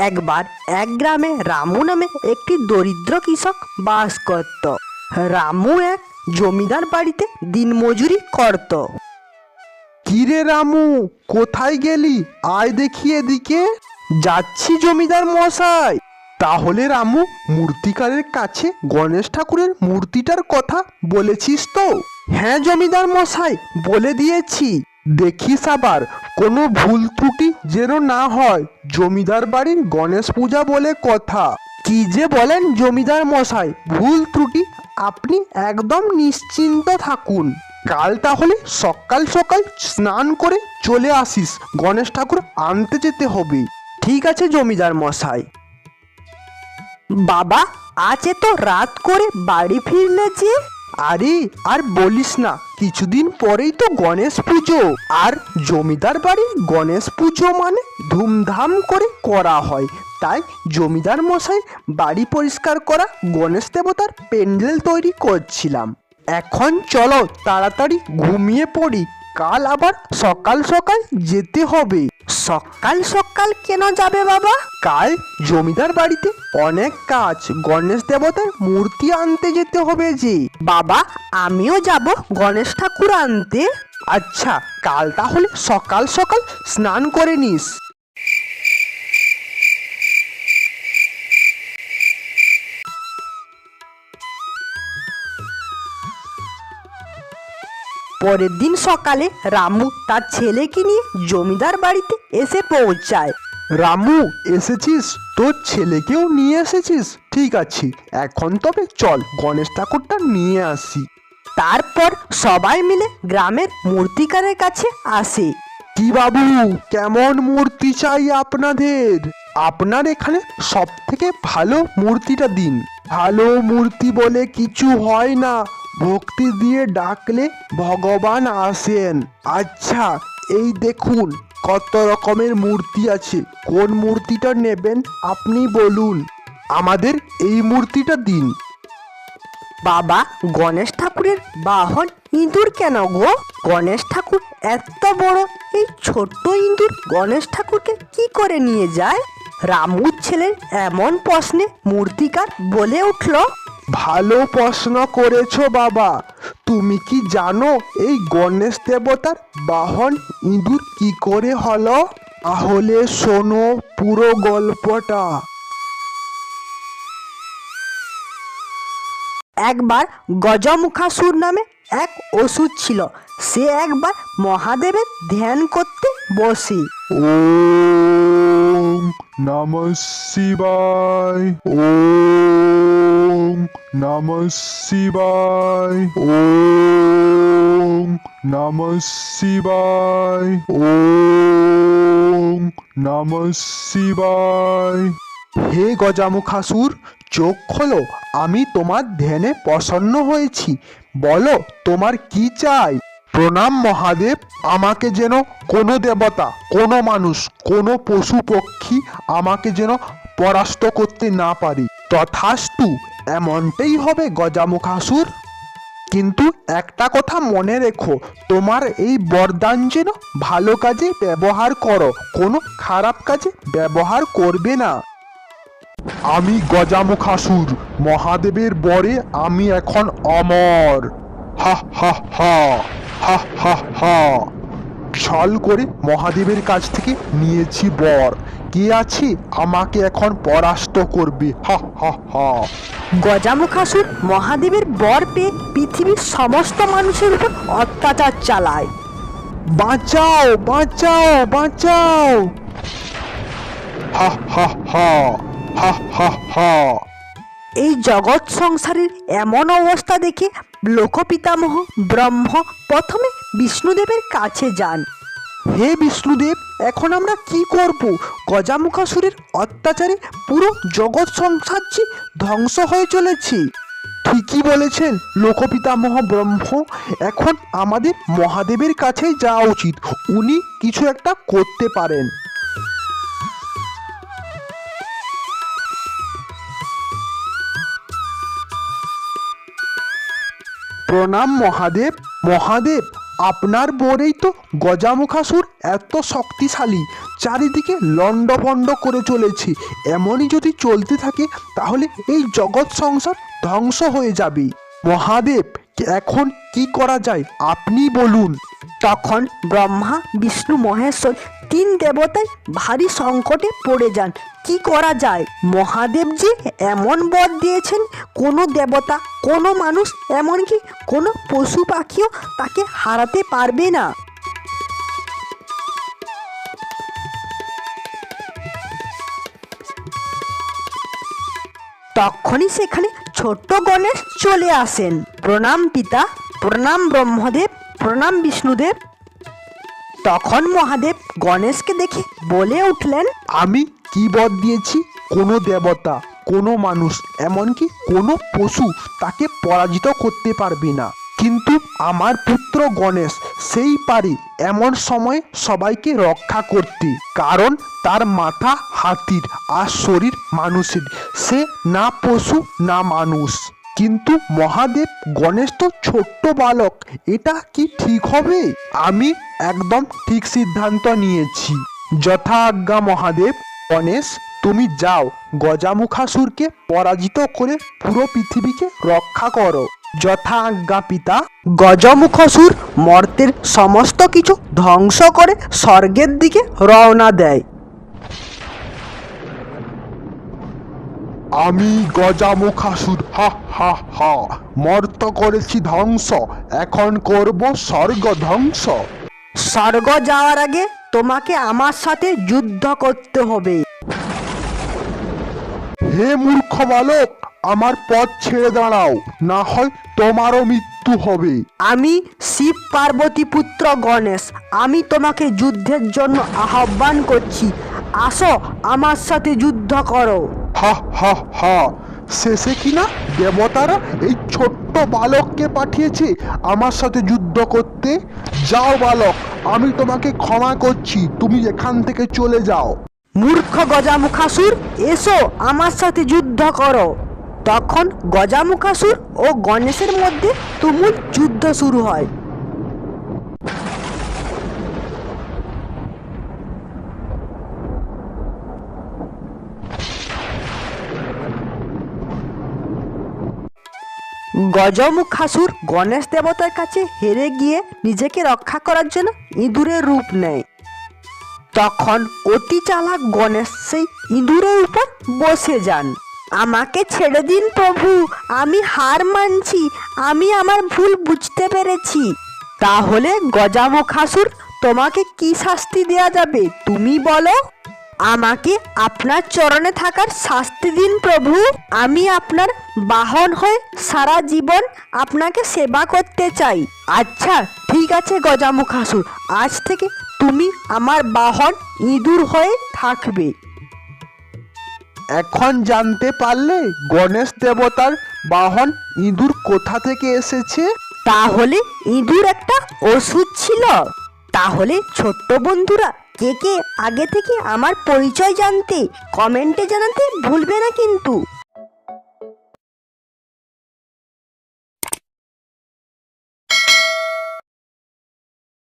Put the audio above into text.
একবার এক গ্রামে রামু নামে একটি দরিদ্র কৃষক বাস করত। রামু এক জমিদার বাড়িতে দিনমজুরি করত। কিরে রামু, কোথায় গেলি? আয় দেখি এদিকে। যাচ্ছি জমিদার মশাই। তাহলে রামু, মূর্তিকারের কাছে গণেশ ঠাকুরের মূর্তিটার কথা বলেছিস তো? হ্যাঁ জমিদার মশাই, বলে দিয়েছি। দেখিস আবার কোনো ভুল ত্রুটি যেন না হয়। জমিদার বাড়ির গণেশ পূজা বলে কথা। কি যে বলেন জমিদার মশাই, ভুল ত্রুটি আপনি একদম নিশ্চিন্ত থাকুন। কাল তাহলে সকাল সকাল স্নান করে চলে আসিস, গণেশ ঠাকুর আনতে যেতে হবে। ঠিক আছে জমিদার মশাই। বাবা, আজ এত রাত করে বাড়ি ফিরলে যে? আরে আর বলিস না, কিছুদিন পরেই তো গণেশ পুজো। আর জমিদার বাড়ির গণেশ পুজো মানে ধুমধাম করে করা হয়। তাই জমিদার মশাই বাড়ি পরিষ্কার করা গণেশ দেবতার প্যান্ডেল তৈরি করছিলাম। এখন চলো তাড়াতাড়ি ঘুমিয়ে পড়ি, কাল আবার সকাল সকাল যেতে হবে। সকাল সকাল কেন যাবে বাবা? কাল জমিদার বাড়িতে অনেক কাজ, গণেশ দেবতার মূর্তি আনতে যেতে হবে যে। বাবা, আমিও যাব গণেশ ঠাকুর আনতে। আচ্ছা, কাল তাহলে সকাল সকাল স্নান করে নিস। পরের দিন সকালে রামু তার ছেলেকে নিয়ে জমিদার বাড়িতে এসে পৌঁছায়। রামু, এসেছিস? তোর ছেলেকেও নিয়ে এসেছিস? ঠিক আছে, এখন তবে চল গণেশ ঠাকুরটা নিয়ে আসি। তারপর সবাই মিলে গ্রামের মূর্তিকারের কাছে আসে। কি বাবু, কেমন মূর্তি চাই আপনাদের? আপনার এখানে সব থেকে ভালো মূর্তিটা দিন। ভালো মূর্তি বলে কিছু হয় না, ভক্তি দিয়ে ডাকলে ভগবান আসেন। আচ্ছা, এই দেখুন কত রকমের মূর্তি আছে, কোন মূর্তিটা নেবেন আপনি বলুন। আমাদের এই মূর্তিটা দিন। বাবা, গণেশ ঠাকুরের বাহন ইঁদুর কেন গো? গণেশ ঠাকুর এত বড়, এই ছোট্ট ইঁদুর গণেশ ঠাকুরকে কি করে নিয়ে যায়? রামুর ছেলের এমন প্রশ্নে মূর্তিকার বলে উঠল, ভালো প্রশ্ন করেছো বাবা। তুমি কি জানো এই গণেশ দেবতার বাহন ইঁদুর কি করে হলো? তাহলে শোনো পুরো গল্পটা। একবার গজমুখাসুর নামে এক অসুর ছিল। সে একবার মহাদেবের ধ্যান করতে বসে। ওম নমঃ শিবায়, ওম নমঃ শিবায়, ওম নমঃ শিবায়, ওম নমঃ শিবায়। হে গজামুখাসুর, চোখ খোলো, আমি তোমার ধ্যানে প্রসন্ন হয়েছি। বলো তোমার কি চাই? প্রণাম মহাদেব, আমাকে যেন কোনো দেবতা, কোনো মানুষ, কোনো পশু পক্ষী আমাকে যেন পরাস্ত করতে না পারে। তথাস্তু, এমনটাই হবে গজামুখাসুর। কিন্তু একটা কথা মনে রেখো, তোমার এই বরদান যেন ভালো কাজে ব্যবহার করো, কোনো খারাপ কাজে ব্যবহার করবে না। আমি গজামুখাসুর, মহাদেবের বরে আমি এখন অমর। হা হা হা, হা হা হা। ছল করে মহাদেবের কাছ থেকে নিয়েছি বর। কে আছে আমাকে এখন পরাস্ত করবে? হা হা হা। গজামুখাসুর মহাদেবের বর পেয়ে পৃথিবীর সমস্ত মানুষের উপর অত্যাচার চালায়। বাঁচাও বাঁচাও বাঁচাও। হা হা হা, হা হা হা। এই জগৎ সংসারের এমন অবস্থা দেখে লোকপিতামহ ব্রহ্ম প্রথমে বিষ্ণুদেবের কাছে যান। হে বিষ্ণুদেব, এখন আমরা কি করব? গজামুখাসুরের অত্যাচারে পুরো জগৎ সংসার যে ধ্বংস হয়ে চলেছে। ঠিকই বলেছেন লোকপিতামহ ব্রহ্ম, এখন আমাদের মহাদেবের কাছে যাওয়া উচিত, উনি কিছু একটা করতে পারেন। প্রণাম মহাদেব। মহাদেব, আপনার বরেই তো গজামুখাসুর এত শক্তিশালী, চারিদিকে লণ্ডভণ্ড করে চলেছে। এমনই যদি চলতে থাকে তাহলে এই জগৎ সংসার ধ্বংস হয়ে যাবে। মহাদেব, এখন কি করা যায় আপনি বলুন। তখন ব্রহ্মা বিষ্ণু মহেশ্বর তিন দেবতাই ভারী সংকটে পড়ে যান। কি করা যায়? মহাদেব যে এমন বর দিয়েছেন, কোনো দেবতা, কোনো মানুষ, এমনকি কোনো পশু পাখিও তাকে হারাতে পারবে না। তখনই সেখানে ছোট্ট গণেশ চলে আসেন। প্রণাম পিতা, প্রণাম ব্রহ্মদেব, প্রণাম বিষ্ণুদেব। তখন মহাদেব গণেশকে দেখে বলে উঠলেন, আমি কি বর দিয়েছি? কোনো দেবতা, কোনো মানুষ, এমনকি কোনো পশু তাকে পরাজিত করতে পারবে না। কিন্তু আমার পুত্র গণেশ সেই পারে এমন সময় সবাইকে রক্ষা করতে, কারণ তার মাথা হাতির আর শরীর মানুষের। সে না পশু না মানুষ। কিন্তু মহাদেব, গণেশ তো ছোট্ট বালক, এটা কি ঠিক হবে? আমি একদম ঠিক সিদ্ধান্ত নিয়েছি। যথা আজ্ঞা মহাদেব। গণেশ, তুমি যাও, গজামুখাসুরকে পরাজিত করে পুরো পৃথিবীকে রক্ষা করো। যথা আজ্ঞা পিতা। গজমুখাসুর মর্তের সমস্ত কিছু ধ্বংস করে স্বর্গের দিকে রওনা দেয়। আমি গজামুখাসুর, হা হা হা, মর্ত করেছি ধ্বংস, এখন করব স্বর্গ ধ্বংস। স্বর্গ যাওয়ার আগে তোমাকে আমার সাথে যুদ্ধ করতে হবে। হে মূর্খ বালক, আমার পথ ছেড়ে দাঁড়াও, না হয় তোমারও মৃত্যু হবে। আমি শিব পার্বতী পুত্র গণেশ, আমি তোমাকে যুদ্ধের জন্য আহ্বান করছি। আসো, আমার সাথে যুদ্ধ করো। হা হা হা, শেষে কিনা দেবতারা এই ছোট্ট বালককে পাঠিয়েছে আমার সাথে যুদ্ধ করতে। যাও বালক, আমি তোমাকে ক্ষমা করছি, তুমি এখান থেকে চলে যাও। মূর্খ গজামুখাসুর, এসো আমার সাথে যুদ্ধ করো। তখন গজামুখাসুর ও গণেশের মধ্যে তুমুল যুদ্ধ শুরু হয়। গজমুখাসুর গণেশ দেবতার কাছে হেরে গিয়ে নিজেকে রক্ষা করার জন্য ইঁদুরের রূপ নেয়। তখন অতি চালাক গণেশ সেই ইঁদুরের উপর বসে যান। আমাকে ছেড়ে দিন প্রভু, আমি হার মানছি, আমি আমার ভুল বুঝতে পেরেছি। তাহলে গজামুখাসুর, তোমাকে কি শাস্তি দেয়া যাবে তুমি বলো? আমাকে আপনার চরণে থাকার শাস্তি দিন প্রভু। আমি আপনার বাহন হয়ে সারা জীবন আপনাকে সেবা করতে চাই। আচ্ছা ঠিক আছে গজামুখাসুর, আজ থেকে তুমি আমার বাহন ইঁদুর হয়ে থাকবে। এখন জানতে পারলে গণেশ দেবতার বাহন ইঁদুর কোথা থেকে এসেছে? তাহলে ইঁদুর একটা ওষুধ ছিল। তাহলে ছোট্ট বন্ধুরা, কে কে আগে থেকে আমার পরিচয় জানতে কমেন্টে জানাতে ভুলবে না কিন্তু।